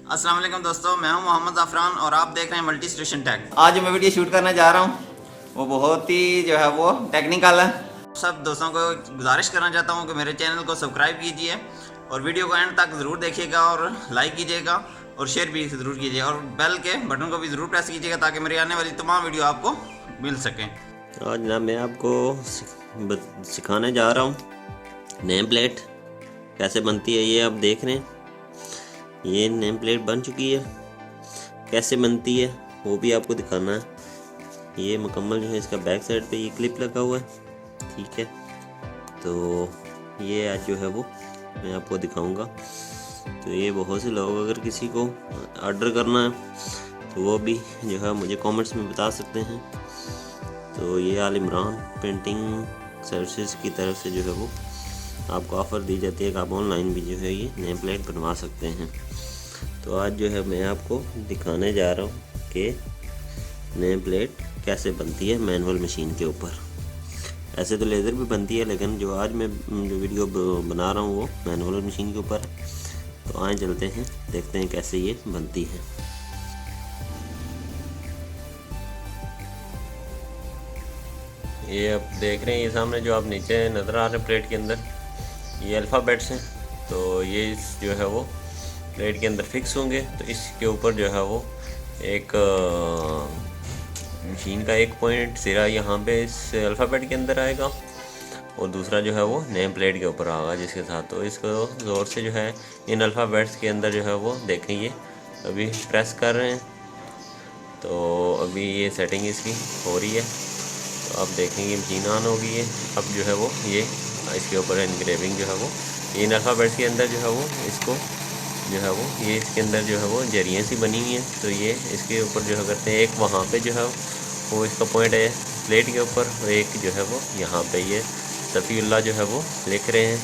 अस्सलाम वालेकुम दोस्तों, मैं हूं मोहम्मद ज़ाफ़रान और आप देख रहे हैं मल्टी स्टेशन टैग। आज जो मैं वीडियो शूट करने जा रहा हूँ वो बहुत ही जो है वो टेक्निकल है। सब दोस्तों को गुजारिश करना चाहता हूं कि मेरे चैनल को सब्सक्राइब कीजिए और वीडियो को एंड तक ज़रूर देखिएगा और लाइक कीजिएगा और शेयर भी ज़रूर कीजिए और बेल के बटन को भी ज़रूर प्रेस कीजिएगा ताकि मेरी आने वाली तमाम वीडियो आपको मिल सकें। आज जनाब मैं आपको सिखाने जा रहा हूँ नेम प्लेट कैसे बनती है। ये आप देख रहे हैं, ये नेम प्लेट बन चुकी है। कैसे बनती है वो भी आपको दिखाना है। ये मुकम्मल जो है इसका बैक साइड पे ये क्लिप लगा हुआ है, ठीक है। तो ये आज जो है वो मैं आपको दिखाऊंगा। तो ये बहुत से लोग अगर किसी को ऑर्डर करना है तो वो भी जो है मुझे कमेंट्स में बता सकते हैं। तो ये आल इमरान पेंटिंग सर्विसेज की तरफ से जो है वो आपको ऑफ़र दी जाती है कि आप ऑनलाइन भी जो है ये नेम प्लेट बनवा सकते हैं। तो आज जो है मैं आपको दिखाने जा रहा हूँ कि नेम प्लेट कैसे बनती है मैनुअल मशीन के ऊपर। ऐसे तो लेज़र भी बनती है, लेकिन जो आज मैं जो वीडियो बना रहा हूँ वो मैनुअल मशीन के ऊपर है। तो आए चलते हैं, देखते हैं कैसे ये बनती है। ये आप देख रहे हैं, ये सामने जो आप नीचे नज़र आ रहे हैं प्लेट के अंदर, ये अल्फ़ाबेट्स हैं। तो ये जो है वो प्लेट के अंदर फिक्स होंगे। तो इसके ऊपर जो है वो एक मशीन का एक पॉइंट सिरा यहाँ पे इस अल्फ़ाबेट के अंदर आएगा और दूसरा जो है वो नेम प्लेट के ऊपर आएगा जिसके साथ। तो इसको ज़ोर से जो है इन अल्फ़ाबेट्स के अंदर जो है वो देखें, ये अभी प्रेस कर रहे हैं। तो अभी ये सेटिंग इसकी हो रही है। तो आप देखेंगे मशीन ऑन हो गई है। अब जो है वो ये इसके ऊपर इनग्रेविंग जो है वो इन अल्फ़ाबेट्स के अंदर जो है वो इसको जो है वो ये इसके अंदर जो है वो जरिए सी बनी हुई है। तो ये इसके ऊपर जो है करते हैं, एक वहाँ पे जो है वो इसका पॉइंट है प्लेट के ऊपर, और एक जो है वो यहाँ पे ये सफ़ीउल्लाह जो है वो लिख रहे हैं।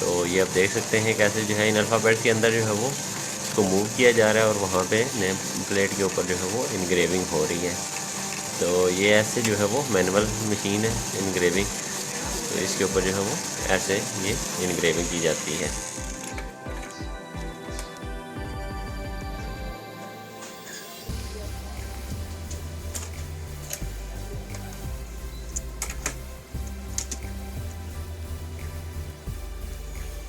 तो ये आप देख सकते हैं कैसे जो है इन अल्फ़ाबेट्स के अंदर जो है वो इसको मूव किया जा रहा है और वहाँ पे नेम प्लेट के ऊपर जो है वो इनग्रेविंग हो रही है। तो ये ऐसे जो है वो मैनुअल मशीन है इनग्रेविंग। तो इसके ऊपर जो है वो ऐसे ये इनग्रेविंग की जाती है।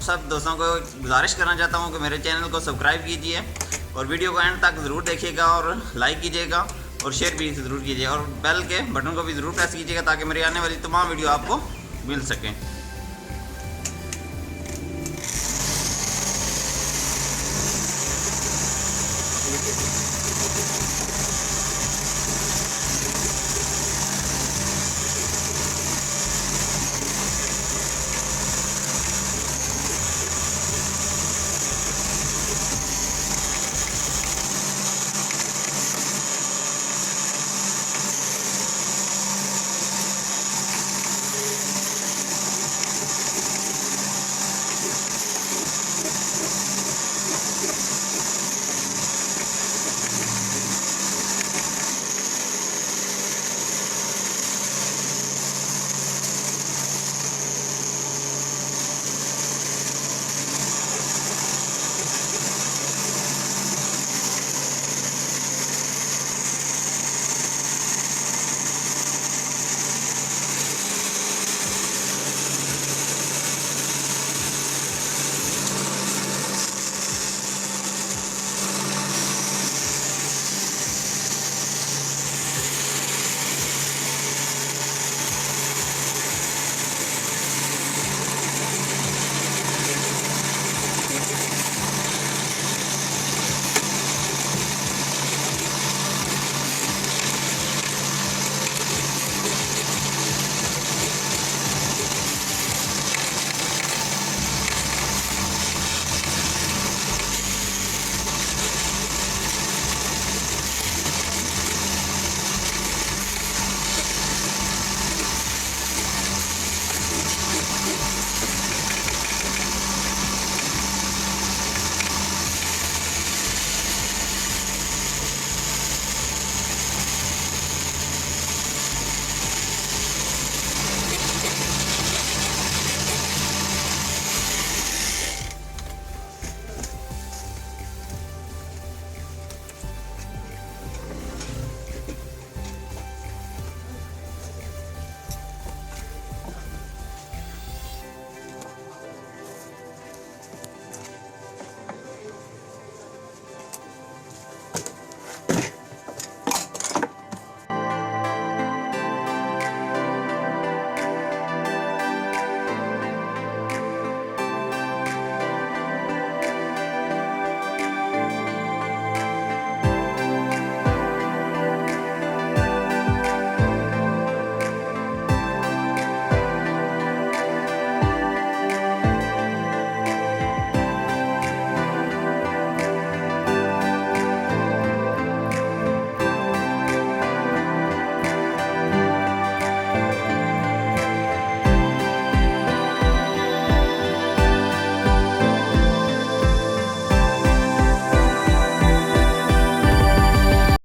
सब दोस्तों को गुजारिश करना चाहता हूं कि मेरे चैनल को सब्सक्राइब कीजिए और वीडियो को एंड तक ज़रूर देखिएगा और लाइक कीजिएगा और शेयर भी ज़रूर कीजिए और बेल के बटन को भी ज़रूर प्रेस कीजिएगा ताकि मेरी आने वाली तमाम वीडियो आपको मिल सकें।